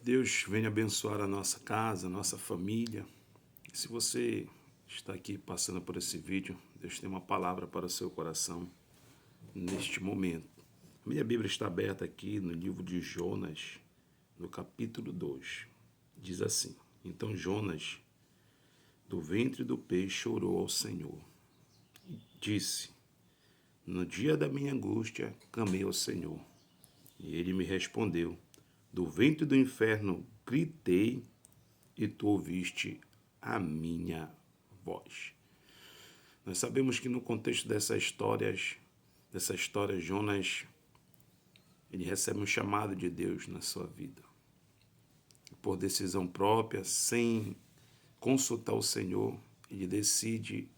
Que Deus venha abençoar a nossa casa, a nossa família. Se você está aqui passando por esse vídeo, Deus tem uma palavra para o seu coração neste momento. Minha Bíblia está aberta aqui no livro de Jonas, no capítulo 2. Diz assim: Então Jonas, do ventre do peixe, orou ao Senhor. Disse: No dia da minha angústia, clamei ao Senhor. E ele me respondeu: Do ventre do inferno gritei, e tu ouviste a minha voz. Nós sabemos que no contexto dessa história, Jonas, ele recebe um chamado de Deus na sua vida. Por decisão própria, sem consultar o Senhor, ele decide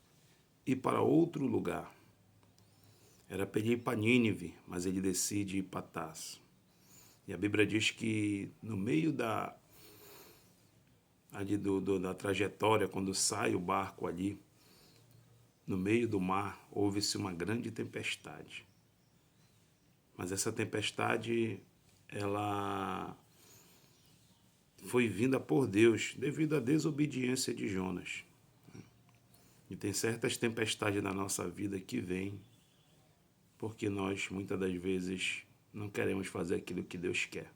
ir para outro lugar. Era para ele ir para Nínive, mas ele decide ir para Tarso. E a Bíblia diz que no meio da trajetória, quando sai o barco ali, no meio do mar, houve-se uma grande tempestade. Mas essa tempestade, ela foi vinda por Deus, devido à desobediência de Jonas. E tem certas tempestades na nossa vida que vêm, porque nós, muitas das vezes, não queremos fazer aquilo que Deus quer.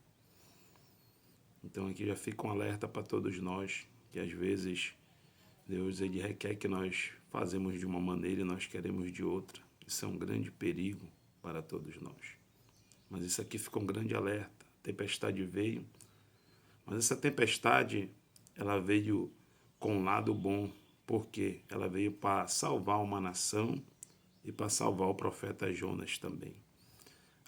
Então aqui já fica um alerta para todos nós, que às vezes Deus ele requer que nós fazemos de uma maneira e nós queremos de outra. Isso é um grande perigo para todos nós. Mas isso aqui fica um grande alerta. A tempestade veio, mas essa tempestade ela veio com um lado bom, porque ela veio para salvar uma nação e para salvar o profeta Jonas também.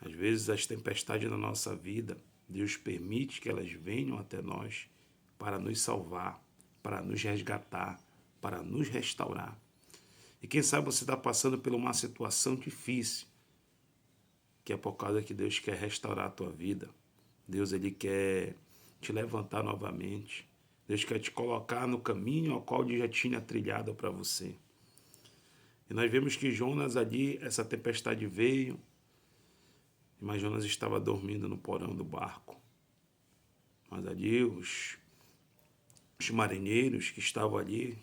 Às vezes as tempestades na nossa vida, Deus permite que elas venham até nós para nos salvar, para nos resgatar, para nos restaurar. E quem sabe você está passando por uma situação difícil, que é por causa que Deus quer restaurar a tua vida. Deus ele quer te levantar novamente. Deus quer te colocar no caminho ao qual Ele já tinha trilhado para você. E nós vemos que Jonas ali, essa tempestade veio, mas Jonas estava dormindo no porão do barco. Mas ali os marinheiros que estavam ali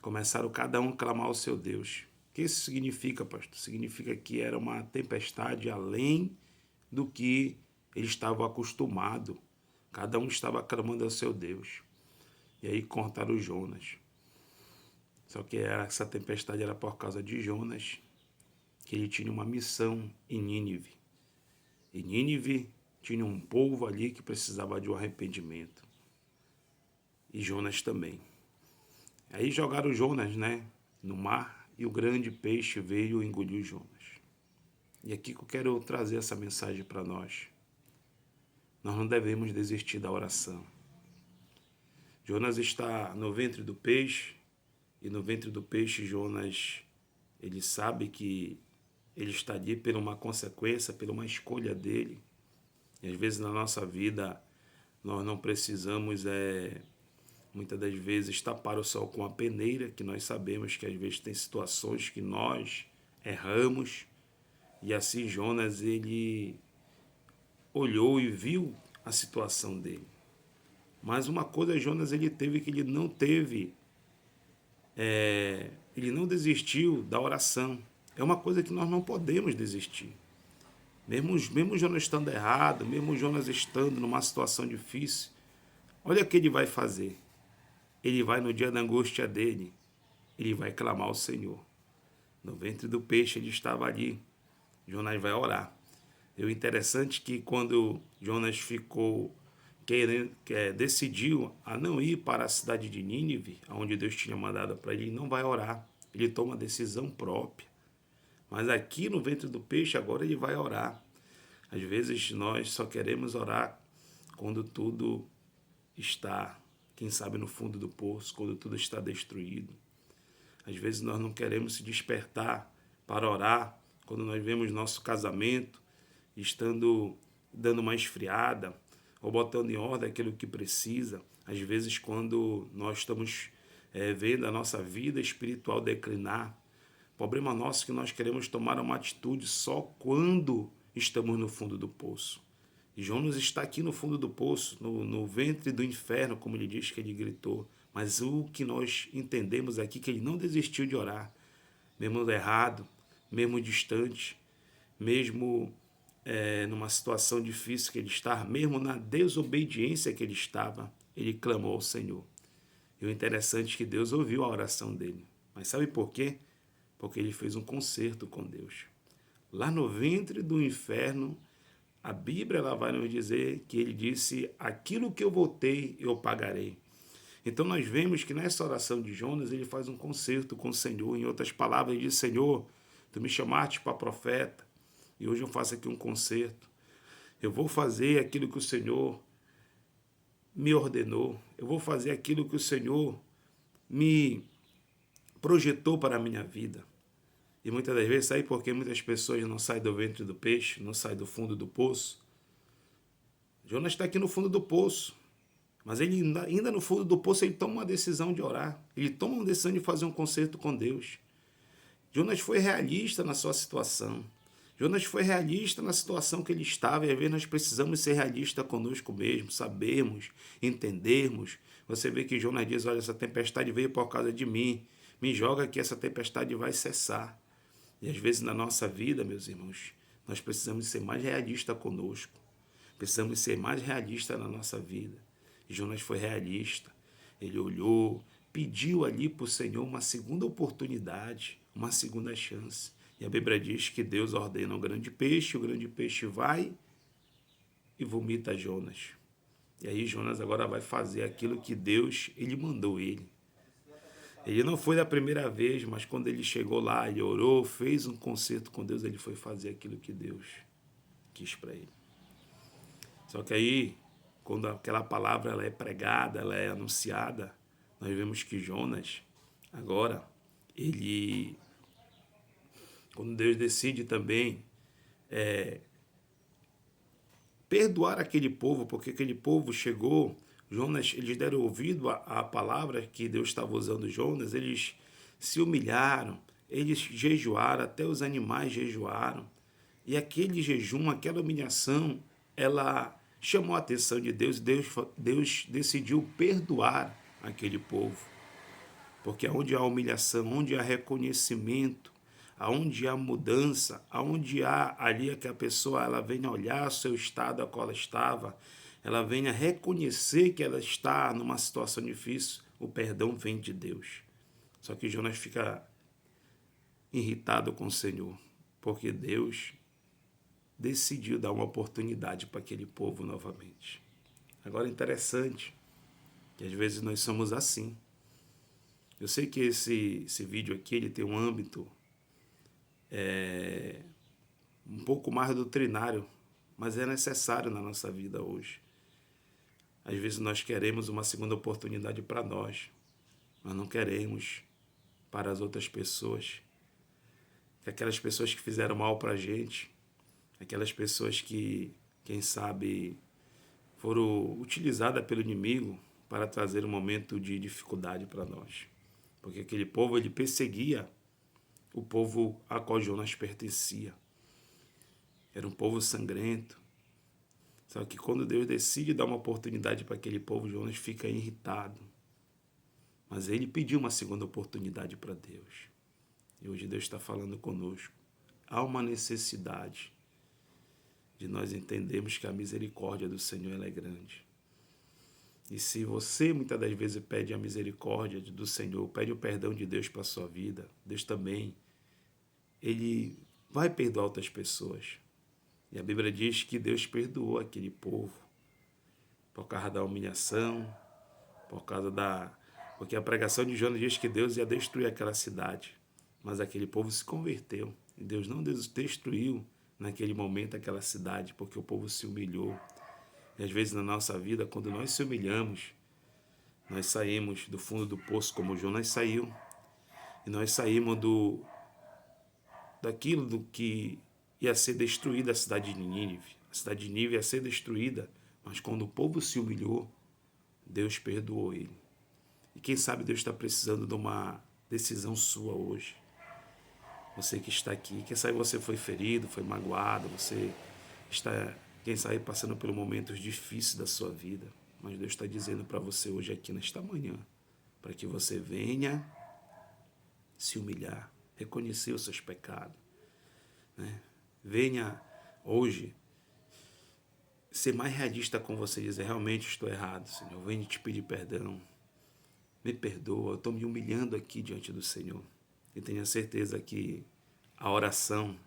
começaram cada um a clamar ao seu Deus. O que isso significa, pastor? Significa que era uma tempestade além do que eles estavam acostumados. Cada um estava clamando ao seu Deus. E aí cortaram Jonas. Só que essa tempestade era por causa de Jonas, que ele tinha uma missão em Nínive. E Nínive tinha um povo ali que precisava de um arrependimento. E Jonas também. Aí jogaram Jonas, no mar, e o grande peixe veio e engoliu Jonas. E aqui que eu quero trazer essa mensagem para nós. Nós não devemos desistir da oração. Jonas está no ventre do peixe, e no ventre do peixe Jonas, ele sabe que ele está ali por uma consequência, por uma escolha dele. E às vezes na nossa vida, nós não precisamos, muitas das vezes, tapar o sol com a peneira, que nós sabemos que às vezes tem situações que nós erramos. E assim Jonas, ele olhou e viu a situação dele. Mas uma coisa Jonas ele teve que ele não teve, ele não desistiu da oração. É uma coisa que nós não podemos desistir. Mesmo Jonas estando errado, mesmo Jonas estando numa situação difícil, olha o que ele vai fazer. Ele vai no dia da angústia dele, ele vai clamar ao Senhor. No ventre do peixe ele estava ali. Jonas vai orar. E o interessante é que quando Jonas ficou decidiu a não ir para a cidade de Nínive, onde Deus tinha mandado para ele, não vai orar. Ele toma decisão própria. Mas aqui no ventre do peixe, agora ele vai orar. Às vezes nós só queremos orar quando tudo está, quem sabe, no fundo do poço, quando tudo está destruído. Às vezes nós não queremos se despertar para orar quando nós vemos nosso casamento dando uma esfriada, ou botando em ordem aquilo que precisa. Às vezes, quando nós estamos vendo a nossa vida espiritual declinar, o problema nosso é que nós queremos tomar uma atitude só quando estamos no fundo do poço. E Jonas está aqui no fundo do poço, no ventre do inferno, como ele diz que ele gritou. Mas o que nós entendemos aqui é que ele não desistiu de orar, mesmo errado, mesmo distante, mesmo numa situação difícil que ele estava, mesmo na desobediência que ele estava, ele clamou ao Senhor. E o interessante é que Deus ouviu a oração dele. Mas sabe por quê? Porque ele fez um concerto com Deus. Lá no ventre do inferno, a Bíblia ela vai nos dizer que ele disse: aquilo que eu votei, eu pagarei. Então nós vemos que nessa oração de Jonas, ele faz um concerto com o Senhor. Em outras palavras, ele diz: Senhor, tu me chamaste para profeta, e hoje eu faço aqui um concerto. Eu vou fazer aquilo que o Senhor me ordenou. Eu vou fazer aquilo que o Senhor me projetou para a minha vida. E muitas das vezes, sabe por que muitas pessoas não saem do ventre do peixe, não saem do fundo do poço? Jonas está aqui no fundo do poço, mas ele ainda no fundo do poço ele toma uma decisão de orar, ele toma uma decisão de fazer um concerto com Deus. Jonas foi realista na sua situação. Jonas foi realista na situação que ele estava, e às vezes nós precisamos ser realistas conosco mesmo, sabermos, entendermos. Você vê que Jonas diz: olha, essa tempestade veio por causa de mim, me joga que essa tempestade vai cessar. E às vezes na nossa vida, meus irmãos, nós precisamos ser mais realistas conosco. Precisamos ser mais realistas na nossa vida. E Jonas foi realista. Ele olhou, pediu ali para o Senhor uma segunda oportunidade, uma segunda chance. E a Bíblia diz que Deus ordena um grande peixe, o grande peixe vai e vomita Jonas. E aí Jonas agora vai fazer aquilo que Deus, ele mandou ele. Ele não foi da primeira vez, mas quando ele chegou lá, ele orou, fez um concerto com Deus, ele foi fazer aquilo que Deus quis para ele. Só que aí, quando aquela palavra ela é pregada, ela é anunciada, nós vemos que Jonas, agora, quando Deus decide também perdoar aquele povo, porque aquele povo chegou, Jonas, eles deram ouvido à palavra que Deus estava usando Jonas, eles se humilharam, eles jejuaram, até os animais jejuaram. E aquele jejum, aquela humilhação, ela chamou a atenção de Deus. Deus decidiu perdoar aquele povo. Porque onde há humilhação, onde há reconhecimento, aonde há mudança, aonde há ali que a pessoa ela venha olhar o seu estado a qual ela estava, ela venha reconhecer que ela está numa situação difícil, o perdão vem de Deus. Só que Jonas fica irritado com o Senhor, porque Deus decidiu dar uma oportunidade para aquele povo novamente. Agora é interessante que às vezes nós somos assim. Eu sei que esse vídeo aqui ele tem um âmbito um pouco mais doutrinário, mas é necessário na nossa vida hoje. Às vezes nós queremos uma segunda oportunidade para nós, mas não queremos para as outras pessoas. Aquelas pessoas que fizeram mal para a gente, aquelas pessoas que, quem sabe, foram utilizadas pelo inimigo para trazer um momento de dificuldade para nós. Porque aquele povo, ele perseguia o povo a qual Jonas pertencia. Era um povo sangrento. Só que quando Deus decide dar uma oportunidade para aquele povo, Jonas fica irritado. Mas ele pediu uma segunda oportunidade para Deus. E hoje Deus está falando conosco. Há uma necessidade de nós entendermos que a misericórdia do Senhor ela é grande. E se você muitas das vezes pede a misericórdia do Senhor, pede o perdão de Deus para a sua vida, Deus também, Ele vai perdoar outras pessoas. E a Bíblia diz que Deus perdoou aquele povo por causa da humilhação, porque a pregação de Jonas diz que Deus ia destruir aquela cidade, mas aquele povo se converteu e Deus não destruiu naquele momento aquela cidade, porque o povo se humilhou. E às vezes na nossa vida, quando nós se humilhamos, nós saímos do fundo do poço como Jonas saiu, e nós saímos daquilo do que ia ser destruída a cidade de Nínive. A cidade de Nínive ia ser destruída, mas quando o povo se humilhou, Deus perdoou ele. E quem sabe Deus está precisando de uma decisão sua hoje. Você que está aqui, quem sabe você foi ferido, foi magoado, você está quem sabe passando por momentos difíceis da sua vida, mas Deus está dizendo para você hoje aqui nesta manhã, para que você venha se humilhar, reconhecer os seus pecados, né? Venha hoje ser mais realista com você, dizer, realmente estou errado, Senhor, venho te pedir perdão, me perdoa, eu estou me humilhando aqui diante do Senhor. E tenha certeza que a oração,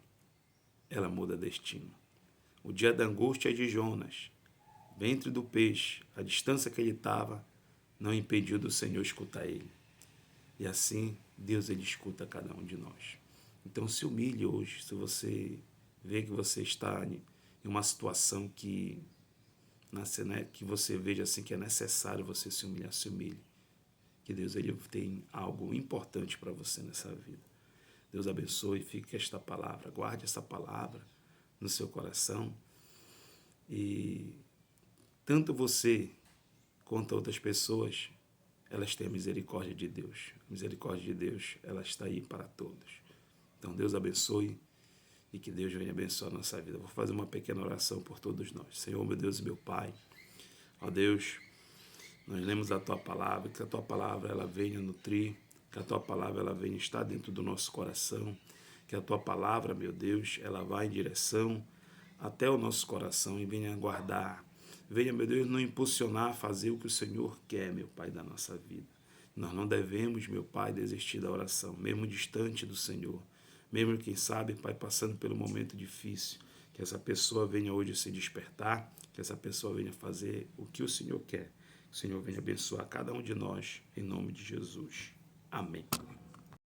ela muda destino. O dia da angústia de Jonas, ventre do peixe, a distância que ele estava, não impediu do Senhor escutar ele. E assim, Deus, ele escuta cada um de nós. Então se humilhe hoje, se você vê que você está em uma situação que você veja assim que é necessário você se humilhar, se humilhe. Que Deus, ele tem algo importante para você nessa vida. Deus abençoe, fique com esta palavra, guarde essa palavra no seu coração. E tanto você quanto outras pessoas, elas têm a misericórdia de Deus. A misericórdia de Deus, ela está aí para todos. Então Deus abençoe e que Deus venha abençoar a nossa vida. Vou fazer uma pequena oração por todos nós. Senhor, meu Deus e meu Pai, ó Deus, nós lemos a Tua palavra, que a Tua palavra ela venha nutrir, que a Tua palavra ela venha estar dentro do nosso coração, que a Tua palavra, meu Deus, ela vá em direção até o nosso coração e venha guardar. Venha, meu Deus, nos impulsionar a fazer o que o Senhor quer, meu Pai, da nossa vida. Nós não devemos, meu Pai, desistir da oração, mesmo distante do Senhor. Mesmo, quem sabe, Pai, passando pelo momento difícil. Que essa pessoa venha hoje se despertar, que essa pessoa venha fazer o que o Senhor quer. Que o Senhor venha abençoar cada um de nós, em nome de Jesus. Amém.